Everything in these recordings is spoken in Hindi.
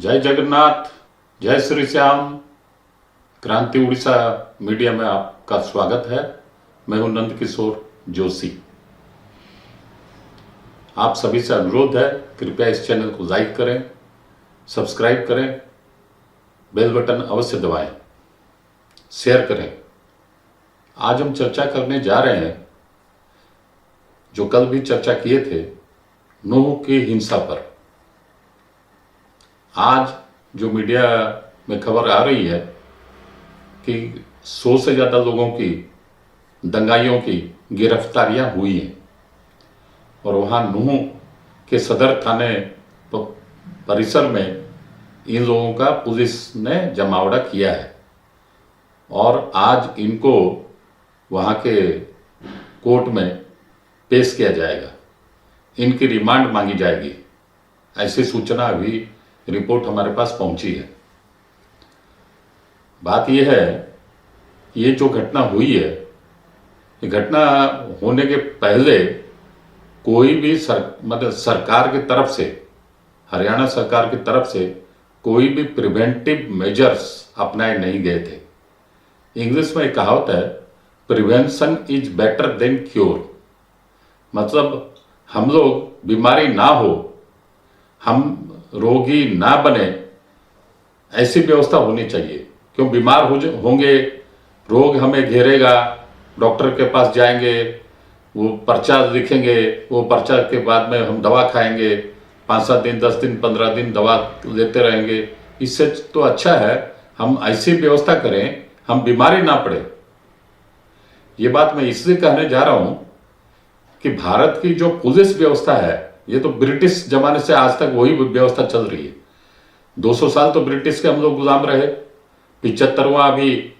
जय जगन्नाथ, जय श्री श्याम। क्रांति उड़ीसा मीडिया में आपका स्वागत है। मैं हूं नंद किशोर जोशी। आप सभी से अनुरोध है, कृपया इस चैनल को लाइक करें, सब्सक्राइब करें, बेल बटन अवश्य दबाएं, शेयर करें। आज हम चर्चा करने जा रहे हैं, जो कल भी चर्चा किए थे, नूह की हिंसा पर। आज जो मीडिया में खबर आ रही है कि 100 से ज़्यादा लोगों की, दंगाइयों की गिरफ्तारियां हुई हैं और वहाँ नूह के सदर थाने परिसर में इन लोगों का पुलिस ने जमावड़ा किया है और आज इनको वहाँ के कोर्ट में पेश किया जाएगा। इनकी रिमांड मांगी जाएगी, ऐसी सूचना अभी रिपोर्ट हमारे पास पहुंची है। बात यह है कि ये जो घटना हुई है, ये घटना होने के पहले कोई भी सरकार की तरफ से, हरियाणा सरकार की तरफ से कोई भी प्रिवेंटिव मेजर्स अपनाए नहीं गए थे। इंग्लिश में एक कहावत है, prevention is better than cure. मतलब हम लोग बीमारी ना हो, हम रोगी ना बने, ऐसी व्यवस्था होनी चाहिए। क्यों बीमार होंगे, रोग हमें घेरेगा, डॉक्टर के पास जाएंगे, वो पर्चा लिखेंगे, वो पर्चा के बाद में हम दवा खाएंगे, 5-7 दिन, 10 दिन, 15 दिन दवा लेते रहेंगे। इससे तो अच्छा है हम ऐसी व्यवस्था करें, हम बीमारी ना पड़े। ये बात मैं इसलिए कहने जा रहा हूं कि भारत की जो पुलिस व्यवस्था है, ये तो ब्रिटिश जमाने से आज तक वही व्यवस्था चल रही है। 200 साल तो ब्रिटिश के हम लोग गुलाम रहे। 75वां अभी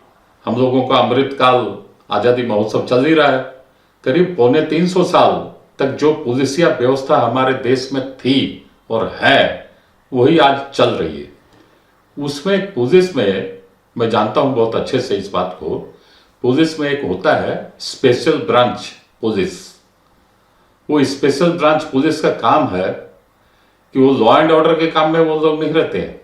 हम लोगों का अमृतकाल आज़ादी महोत्सव चल ही रहा है। करीब 250 साल तक जो पुलिसिया व्यवस्था हमारे देश में थी और है, वही आज चल रही है। उसमें पुलिस में, मैं जानता हूं बहुत अच्छे से इस बात को, पुलिस में एक होता है स्पेशल ब्रांच पुलिस। वो स्पेशल ब्रांच पुलिस का काम है कि वो लॉ एंड ऑर्डर के काम में वो लोग नहीं रहते हैं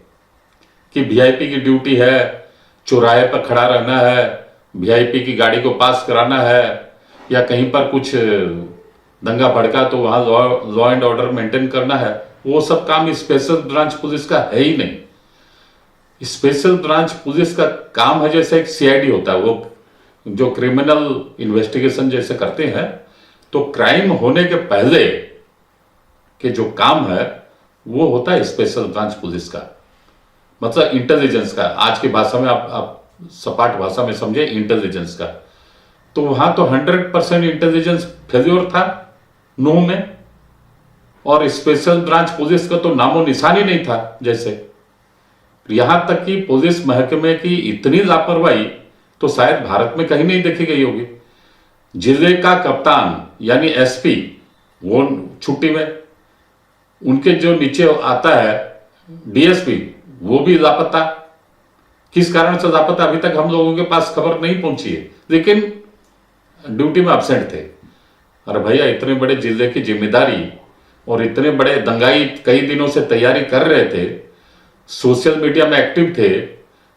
कि वीआईपी की ड्यूटी है, चौराहे पर खड़ा रहना है, वीआईपी की गाड़ी को पास कराना है, या कहीं पर कुछ दंगा भड़का तो वहां लॉ एंड ऑर्डर मेंटेन करना है। वो सब काम स्पेशल ब्रांच पुलिस का है ही नहीं। स्पेशल ब्रांच पुलिस का काम है जैसे एक सीआईडी होता है, वो जो क्रिमिनल इन्वेस्टिगेशन जैसे करते हैं, तो क्राइम होने के पहले के जो काम है वो होता है स्पेशल ब्रांच पुलिस का, मतलब इंटेलिजेंस का। आज की भाषा में आप सपाट भाषा में समझे, इंटेलिजेंस का। तो वहां तो 100% इंटेलिजेंस फेल्योर था नूह में, और स्पेशल ब्रांच पुलिस का तो नामो निशान ही नहीं था। जैसे यहां तक कि पुलिस महकमे की इतनी लापरवाही तो शायद भारत में कहीं नहीं देखी गई होगी। जिले का कप्तान यानी एसपी, वो छुट्टी में, उनके जो नीचे आता है डीएसपी, वो भी लापता। किस कारण से लापता अभी तक हम लोगों के पास खबर नहीं पहुंची है, लेकिन ड्यूटी में एब्सेंट थे। अरे भैया, इतने बड़े जिले की जिम्मेदारी और इतने बड़े दंगाई कई दिनों से तैयारी कर रहे थे, सोशल मीडिया में एक्टिव थे,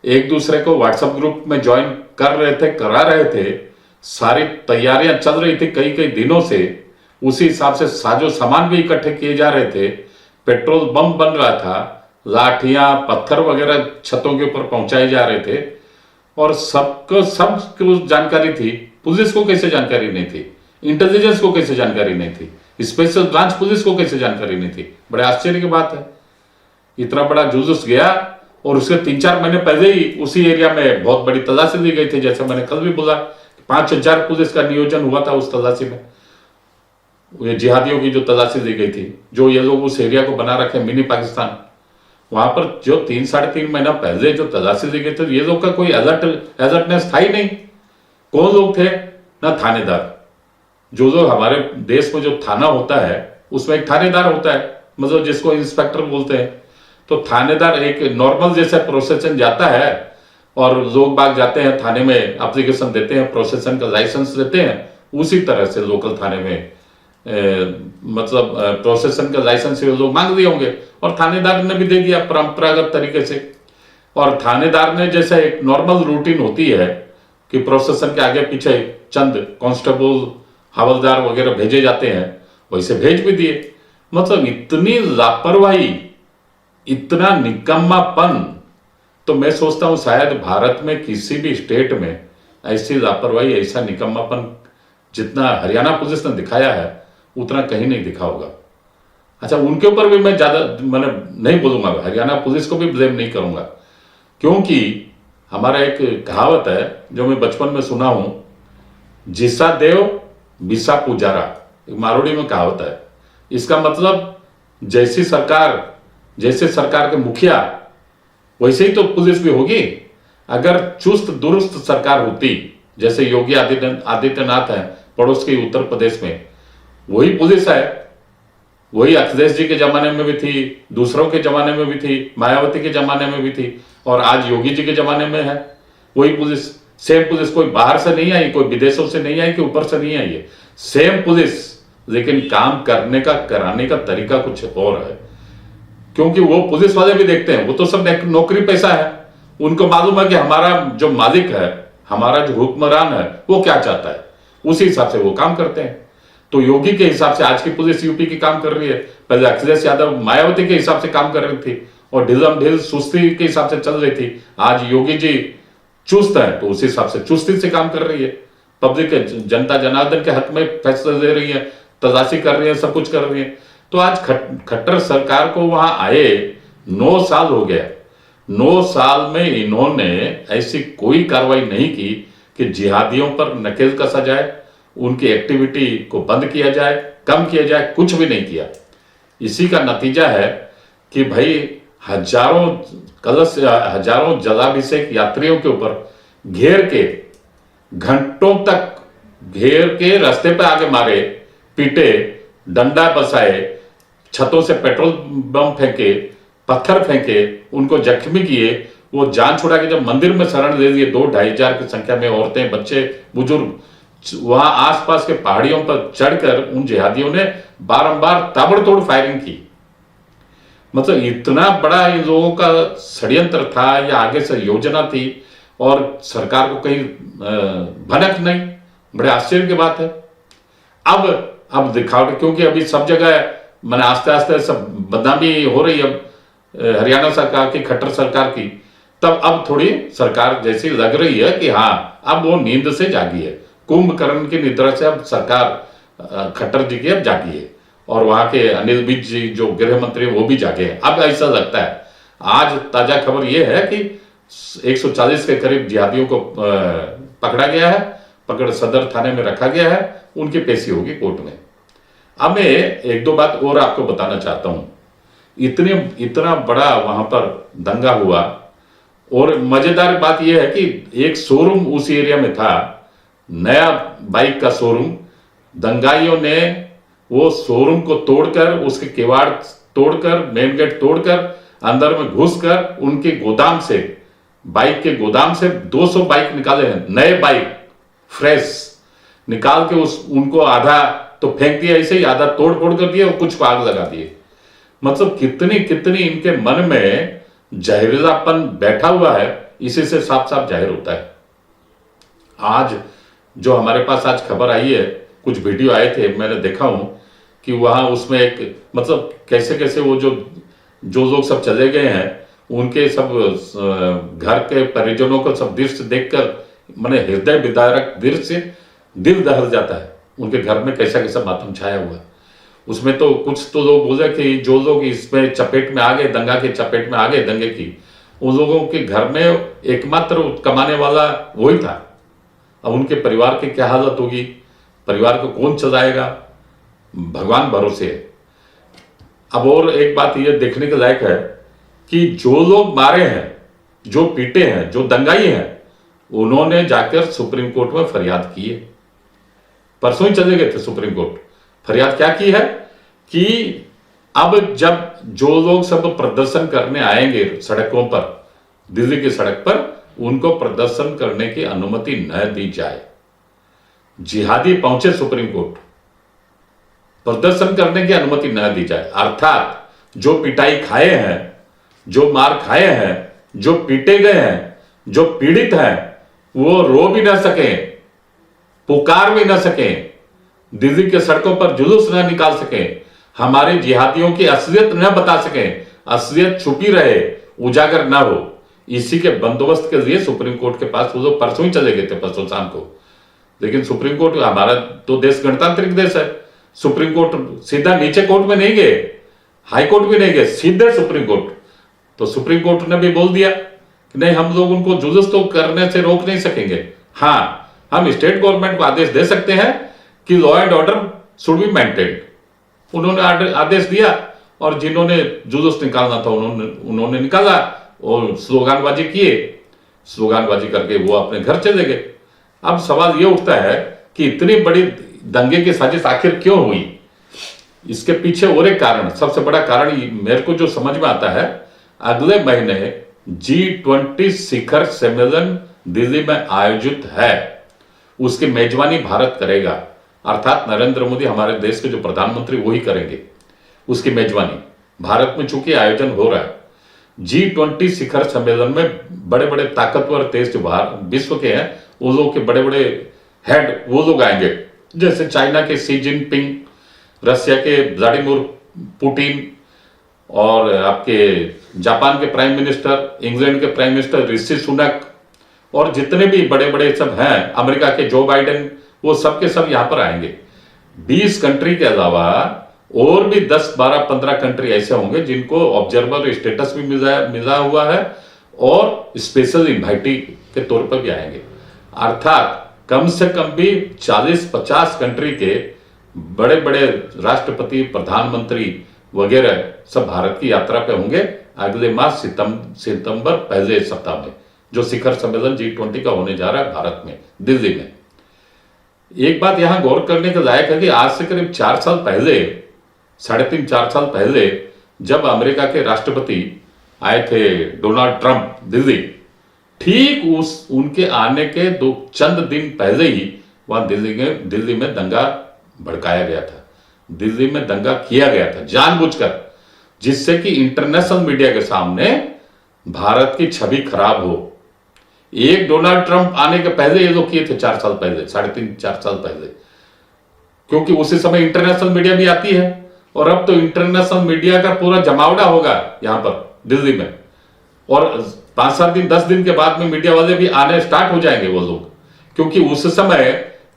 एक दूसरे को व्हाट्सएप ग्रुप में ज्वाइन कर रहे थे, करा रहे थे, सारी तैयारियां चल रही थी कई कई दिनों से। उसी हिसाब से साजो सामान भी इकट्ठे किए जा रहे थे, पेट्रोल बम बन रहा था, लाठियां पत्थर वगैरह छतों के ऊपर पहुंचाए जा रहे थे, और सबको जानकारी थी। पुलिस को कैसे जानकारी नहीं थी? इंटेलिजेंस को कैसे जानकारी नहीं थी? स्पेशल ब्रांच पुलिस को कैसे जानकारी नहीं थी? बड़े आश्चर्य की बात है। इतना बड़ा जुलूस गया और उसके 3-4 महीने पहले ही उसी एरिया में बहुत बड़ी तलाशी ली गई थी। जैसे मैंने कल भी बोला, 5000 पुलिस का नियोजन हुआ था उस तलाशी में। ये जिहादियों की जो तलाशी ली गई थी, जो ये लोग उस एरिया को बना रखे मिनी पाकिस्तान, वहां पर जो 3-3.5 महीना पहले जो तलाशी ली गई थी, ये लोग का कोई अलर्टनेस था ही नहीं। कौन लोग थे? ना थानेदार। जो लोग हमारे देश में जो थाना होता है, उसमें एक थानेदार होता है, मतलब जिसको इंस्पेक्टर बोलते हैं। तो थानेदार एक नॉर्मल जैसा प्रोसेशन जाता है, और लोग बाग जाते हैं थाने में, एप्लीकेशन देते हैं, प्रोसेशन का लाइसेंस देते हैं, उसी तरह से लोकल थाने में मतलब प्रोसेसन का लाइसेंस ये लोग मांग दिए होंगे और थानेदार ने भी दे दिया परंपरागत तरीके से। और थानेदार ने जैसे एक नॉर्मल रूटीन होती है कि प्रोसेसन के आगे पीछे चंद कांस्टेबल हवलदार वगैरह भेजे जाते हैं, वैसे भेज भी दिए। मतलब इतनी लापरवाही, इतना निकम्मापन, तो मैं सोचता हूं शायद भारत में किसी भी स्टेट में ऐसी लापरवाही, ऐसा निकम्मापन जितना हरियाणा पुलिस ने दिखाया है उतना कहीं नहीं दिखा होगा। अच्छा, उनके ऊपर भी मैं ज्यादा मैंने नहीं बोलूंगा, हरियाणा पुलिस को भी ब्लेम नहीं करूंगा, क्योंकि हमारा एक कहावत है जो मैं बचपन में सुना हूं, जिसा देव बिसा पुजारा, एक मारोड़ी में कहावत है। इसका मतलब जैसे सरकार के मुखिया वैसे ही तो पुलिस भी होगी। अगर चुस्त दुरुस्त सरकार होती जैसे योगी आदित्यनाथ है पड़ोस के उत्तर प्रदेश में, वही पुलिस है, वही अखिलेश जी के जमाने में भी थी, दूसरों के जमाने में भी थी, मायावती के जमाने में भी थी, और आज योगी जी के जमाने में है वही पुलिस। सेम पुलिस, कोई बाहर से नहीं आई, कोई विदेशों से नहीं आई, कि ऊपर से नहीं आई है, सेम पुलिस, लेकिन काम करने का कराने का तरीका कुछ और है। क्योंकि वो पुलिस वाले भी देखते हैं, वो तो सब नौकरी पैसा है, उनको मालूम है कि हमारा जो मालिक है, हमारा जो हुक्मरान है वो क्या चाहता है, उसी हिसाब से वो काम करते हैं। तो योगी के हिसाब से आज की पुलिस यूपी की काम कर रही है, पहले अखिलेश यादव मायावती के हिसाब से काम कर रही थी और ढिलम ढिल सुस्ती के हिसाब से चल रही थी। आज योगी जी चुस्त है तो उसी हिसाब से चुस्ती से काम कर रही है, पब्लिक जनता जनार्दन के हक में फैसले ले रही है, तलाशी कर रही है, सब कुछ कर रही है। तो आज खट्टर सरकार को वहां आए 9 साल हो गया, 9 साल में इन्होंने ऐसी कोई कार्रवाई नहीं की कि जिहादियों पर नकेल कसा जाए, उनकी एक्टिविटी को बंद किया जाए, कम किया जाए, कुछ भी नहीं किया। इसी का नतीजा है कि भाई हजारों जलाभिषेक यात्रियों के ऊपर घेर के, घंटों तक घेर के रास्ते पे आगे मारे, पीटे, डंडा बसाए, छतों से पेट्रोल बम फेंके, पत्थर फेंके, उनको जख्मी किए। वो जान छुड़ा के जब मंदिर में शरण ले लिए 2-2.5 हजार की संख्या में औरतें, बच्चे, बुजुर्ग, वहां आसपास के पहाड़ियों पर चढ़कर उन जिहादियों ने बारंबार ताबड़तोड़ फायरिंग की। मतलब इतना बड़ा इन लोगों का षड्यंत्र था या आगे से योजना थी और सरकार को कहीं भनक नहीं। बड़े आश्चर्य की बात है। अब दिखावट, क्योंकि अभी सब जगह मैंने आस्ते आस्ते सब बदनामी हो रही है हरियाणा सरकार की, खट्टर सरकार की, तब अब थोड़ी सरकार जैसी लग रही है कि हाँ अब वो नींद से जागी है, कुंभकर्ण की निद्रा से अब सरकार खट्टर जी की अब जागी है, और वहां के अनिल विज जी जो गृह मंत्री वो भी जागे हैं। अब ऐसा लगता है। आज ताजा खबर यह है कि 140 के करीब जिहादियों को पकड़ा गया है, पकड़ सदर थाने में रखा गया है, उनकी पेशी होगी कोर्ट में। अब मैं 1-2 बात और आपको बताना चाहता हूं। इतना बड़ा वहां पर दंगा हुआ, और मजेदार बात यह है कि एक शोरूम उस एरिया में था, नया बाइक का शोरूम। दंगाइयों ने वो शोरूम को तोड़कर, उसके किवाड़ तोड़कर, मेन गेट तोड़कर, अंदर में घुसकर उनके गोदाम से, बाइक के गोदाम से 200 बाइक निकाले हैं, नए बाइक फ्रेश निकाल के उनको आधा तो फेंक दिया ऐसे ही, आधा तोड़ फोड़ कर दिया और कुछ को आग लगा दिए। मतलब कितनी इनके मन में जहरीलापन बैठा हुआ है, इसी से साफ साफ जाहिर होता है। आज जो हमारे पास आज खबर आई है, कुछ वीडियो आए थे, मैंने देखा हूं कि वहां उसमें एक मतलब कैसे कैसे वो जो लोग सब चले गए हैं, उनके सब घर के परिजनों को सब दृश्य देखकर मैंने हृदय विदारक दृश्य, दिल दहल जाता है। उनके घर में कैसा कैसा मातम छाया हुआ। उसमें तो कुछ तो लोग बोले कि जो लोग इसमें चपेट में आ गए, दंगा के चपेट में आ गए, दंगे की, उन लोगों के घर में एकमात्र कमाने वाला वही था। अब उनके परिवार की क्या हालत होगी, परिवार को कौन चलाएगा, भगवान भरोसे है। अब और एक बात यह देखने के लायक है कि जो लोग मारे हैं, जो पीटे हैं, जो दंगाई हैं, उन्होंने जाकर सुप्रीम कोर्ट में फरियाद की है। परसों ही चले गए थे सुप्रीम कोर्ट। फरियाद क्या की है कि अब जब जो लोग सब प्रदर्शन करने आएंगे सड़कों पर, दिल्ली की सड़क पर, उनको प्रदर्शन करने की अनुमति न दी जाए। जिहादी पहुंचे सुप्रीम कोर्ट, प्रदर्शन करने की अनुमति न दी जाए। अर्थात जो पिटाई खाए हैं, जो मार खाए हैं, जो पीटे गए हैं, जो पीड़ित हैं, वो रो भी ना सके, पुकार भी ना सके, दिल्ली के सड़कों पर जुलूस न निकाल सके, हमारे जिहादियों की असलियत न बता सके, असलियत छुपी रहे, उजागर ना हो, इसी के बंदोबस्त के लिए सुप्रीम कोर्ट के पास वो लोग परसों ही चले गए थे, परसों शाम को। लेकिन सुप्रीम कोर्ट, हमारा तो देश गणतांत्रिक देश है, सुप्रीम कोर्ट सीधा नीचे कोर्ट में नहीं गए, हाई कोर्ट भी नहीं गए, सीधे सुप्रीम कोर्ट। तो सुप्रीम कोर्ट ने भी बोल दिया कि नहीं, हम लोग उनको जुलूस तो करने से रोक नहीं सकेंगे। हाँ, हम स्टेट गवर्नमेंट को आदेश दे सकते हैं कि law and order should be maintained. उन्होंने आदेश दिया और जिन्होंने जुलूस निकालना था उन्होंने निकाला और स्लोगानबाजी किए, स्लोगानबाजी करके वो अपने घर चले गए। अब सवाल ये उठता है कि इतनी बड़ी दंगे की साजिश आखिर क्यों हुई? इसके पीछे और एक कारण, सबसे बड़ा कारण मेरे को जो समझ में आता है, अगले महीने G20 शिखर सम्मेलन दिल्ली में आयोजित है, उसकी मेजबानी भारत करेगा। अर्थात नरेंद्र मोदी, हमारे देश के जो प्रधानमंत्री, वही करेंगे उसकी मेजबानी। भारत में चूंकि आयोजन हो रहा है G20 शिखर सम्मेलन में, बड़े बड़े ताकतवर देश जो विश्व के हैं, वो लोग के बड़े बड़े हेड वो लोग आएंगे, जैसे चाइना के शी जिनपिंग, रशिया के व्लादिमीर पुतिन, और आपके जापान के प्राइम मिनिस्टर, इंग्लैंड के प्राइम मिनिस्टर ऋषि सुनक, और जितने भी बड़े बड़े सब हैं, अमेरिका के जो बाइडेन, वो सब के सब यहां पर आएंगे। 20 कंट्री के अलावा और भी 10, 12, 15 कंट्री ऐसे होंगे जिनको ऑब्जर्वर स्टेटस भी मिला हुआ है और स्पेशल इन्वाइटी के तौर पर भी आएंगे। अर्थात कम से कम भी 40-50 कंट्री के बड़े बड़े राष्ट्रपति, प्रधानमंत्री वगैरह सब भारत की यात्रा पे होंगे अगले माह सितंबर पहले सप्ताह में, जो शिखर सम्मेलन G20 का होने जा रहा है भारत में, दिल्ली में। एक बात यहां गौर करने के लायक है कि आज से करीब 4 साल पहले, 3.5-4 साल पहले, जब अमेरिका के राष्ट्रपति आए थे डोनाल्ड ट्रंप दिल्ली, ठीक उनके आने के चंद दिन पहले ही वहां दिल्ली में दंगा भड़काया गया था, दिल्ली में दंगा किया गया था जानबूझकर, जिससे कि इंटरनेशनल मीडिया के सामने भारत की छवि खराब हो। एक डोनाल्ड ट्रंप आने के पहले ये लोग किए थे, 4 साल पहले, 3.5-4 साल पहले, क्योंकि उसी समय इंटरनेशनल मीडिया भी आती है। और अब तो इंटरनेशनल मीडिया का पूरा जमावड़ा होगा यहां पर दिल्ली में, और 5-7 दिन, 10 दिन के बाद में मीडिया वाले भी आने स्टार्ट हो जाएंगे वो लोग, क्योंकि उस समय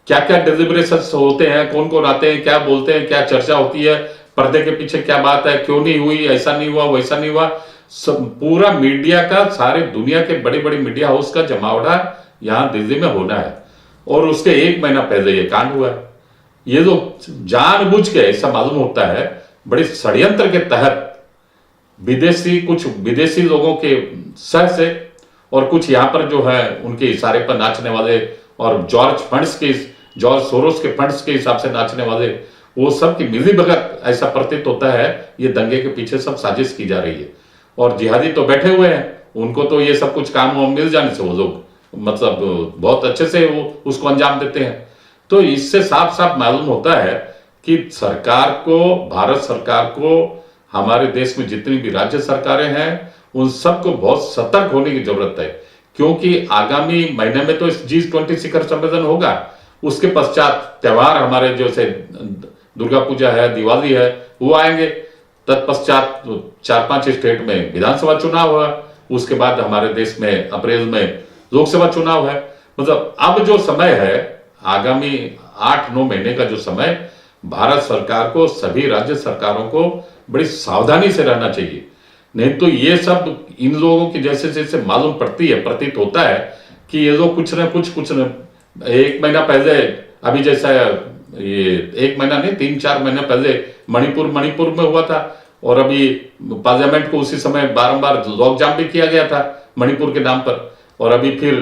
क्या क्या डिलिब्रेशंस होते हैं, कौन कौन आते हैं, क्या बोलते हैं, क्या चर्चा होती है, पर्दे के पीछे क्या बात है, क्यों नहीं हुई, ऐसा नहीं हुआ, वैसा नहीं हुआ, सब पूरा मीडिया का, सारे दुनिया के बड़े बड़े मीडिया हाउस का जमावड़ा यहां दिल्ली में होना है। और उसके 1 महीना पहले ये कांड हुआ है। ये लोग जानबूझ के, ऐसा मालूम होता है, बड़े षड्यंत्र के तहत कुछ विदेशी लोगों के सह से, और कुछ यहां पर जो है उनके इशारे पर नाचने वाले, और जॉर्ज सोरोस के फंड्स के हिसाब से नाचने वाले, वो सब की मिलीभगत, ऐसा प्रतीत होता है ये दंगे के पीछे सब साजिश की जा रही है। और जिहादी तो बैठे हुए हैं, उनको तो ये सब कुछ काम मिल जाने से वो लोग मतलब बहुत अच्छे से वो उसको अंजाम देते हैं। तो इससे साफ साफ मालूम होता है कि सरकार को, भारत सरकार को, हमारे देश में जितनी भी राज्य सरकारें हैं, उन सबको बहुत सतर्क होने की जरूरत है, क्योंकि आगामी महीने में तो इस G20 शिखर सम्मेलन होगा। उसके पश्चात त्योहार हमारे जैसे दुर्गा पूजा है, दिवाली है, वो आएंगे। तत्पश्चात 4-5 स्टेट में विधानसभा चुनाव हुआ, उसके बाद हमारे देश में अप्रैल में लोकसभा चुनाव है। मतलब अब जो समय है, आगामी 8-9 महीने का जो समय, भारत सरकार को, सभी राज्य सरकारों को बड़ी सावधानी से रहना चाहिए। नहीं तो ये सब इन लोगों की जैसे जैसे मालूम पड़ती है, प्रतीत होता है कि ये लोग कुछ न कुछ 1 महीना पहले, अभी जैसा ये 1 महीना नहीं, 3-4 महीने पहले मणिपुर में हुआ था, और अभी पार्लियामेंट को उसी समय बारंबार लॉकडाउन भी किया गया था मणिपुर के नाम पर, और अभी फिर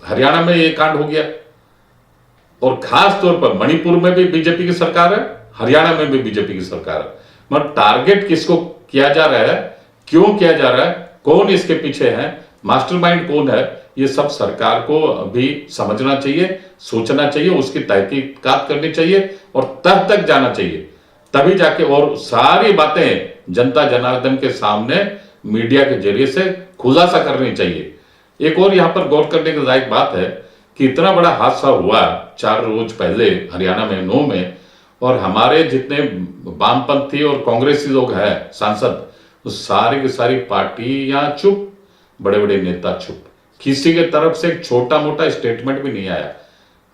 हरियाणा में ये कांड हो गया। और खास तौर पर मणिपुर में भी बीजेपी की सरकार है, हरियाणा में भी बीजेपी की सरकार है। मतलब टारगेट किसको किया जा रहा है, क्यों किया जा रहा है, कौन इसके पीछे है, मास्टरमाइंड कौन है, ये सब सरकार को अभी समझना चाहिए, सोचना चाहिए, उसकी तहकीकात करनी चाहिए और तह तक जाना चाहिए। तभी जाके, और सारी बातें जनता जनार्दन के सामने मीडिया के जरिए से खुलासा करनी चाहिए। एक और यहां पर गौर करने की लायक बात है कि इतना बड़ा हादसा हुआ 4 रोज पहले हरियाणा में, नौ में, और हमारे जितने वामपंथी और कांग्रेसी लोग हैं सांसद, वो सारी की सारी पार्टियां चुप, बड़े बड़े नेता चुप, किसी के तरफ से एक छोटा मोटा स्टेटमेंट भी नहीं आया,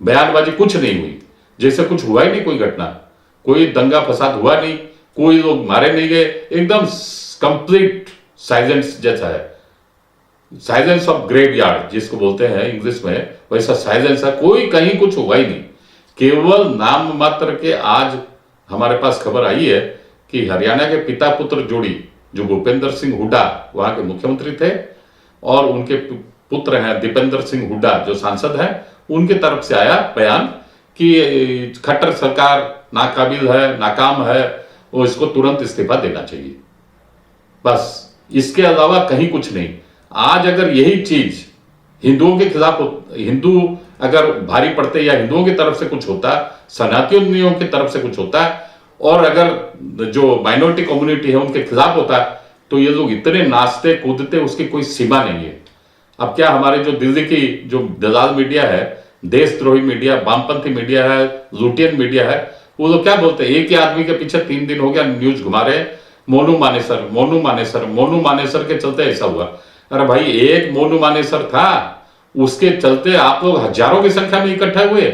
बयानबाजी कुछ नहीं हुई, जैसे कुछ हुआ ही नहीं, कोई घटना, कोई दंगा फसाद हुआ नहीं, कोई लोग मारे नहीं गए, एकदम कंप्लीट साइलेंस जैसा है, साइलेंस ऑफ ग्रेवयार्ड जिसको बोलते हैं इंग्लिश में, वैसा साइलेंस है, कोई कहीं कुछ हुआ ही नहीं। केवल नाम मात्र के आज हमारे पास खबर आई है कि हरियाणा के पिता पुत्र जोड़ी, जो भूपेंद्र सिंह हुड्डा वहां के मुख्यमंत्री थे, और उनके पुत्र हैं दीपेंद्र सिंह हुड्डा जो सांसद हैं, उनके तरफ से आया बयान कि खट्टर सरकार नाकाबिल है, नाकाम है, वो इसको तुरंत इस्तीफा देना चाहिए। बस, इसके अलावा कहीं कुछ नहीं। आज अगर यही चीज हिंदुओं के खिलाफ, हिंदू अगर भारी पड़ते या हिंदुओं की तरफ से कुछ होता, सनातनियों की तरफ से कुछ होता, और अगर जो माइनॉरिटी कम्युनिटी है उनके खिलाफ होता, तो ये लोग इतने नाचते कूदते, उसकी कोई सीमा नहीं है। अब क्या हमारे जो दिल्ली की जो दलाल मीडिया है, देशद्रोही मीडिया, वामपंथी मीडिया है, लुटियन मीडिया है, वो लोग क्या बोलते हैं, एक ही आदमी के पीछे 3 दिन हो गया न्यूज घुमा रहे हैं, मोनू मानेसर, मोनू मानेसर, मोनू मानेसर के चलते ऐसा हुआ। अरे भाई, एक मोनू मानेसर था, उसके चलते आप लोग हजारों की संख्या में इकट्ठा हुए,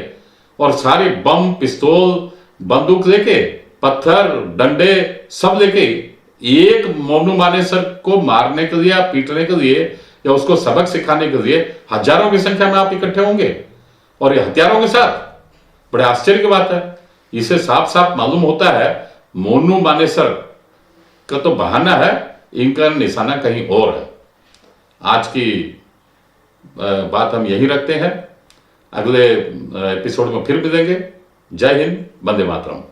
और सारे बम, पिस्तौल, बंदूक लेके, पत्थर, डंडे सब लेके, एक मोनू मानेसर को मारने के लिए, पीटने के लिए, या उसको सबक सिखाने के लिए हजारों की संख्या में आप इकट्ठे होंगे, और ये हथियारों के साथ। बड़े आश्चर्य की बात है। इसे साफ साफ मालूम होता है मोनू मानेसर का तो बहाना है, इनका निशाना कहीं और है। आज की बात हम यही रखते हैं, अगले एपिसोड में फिर मिलेंगे। जय हिंद, वंदे मातरम।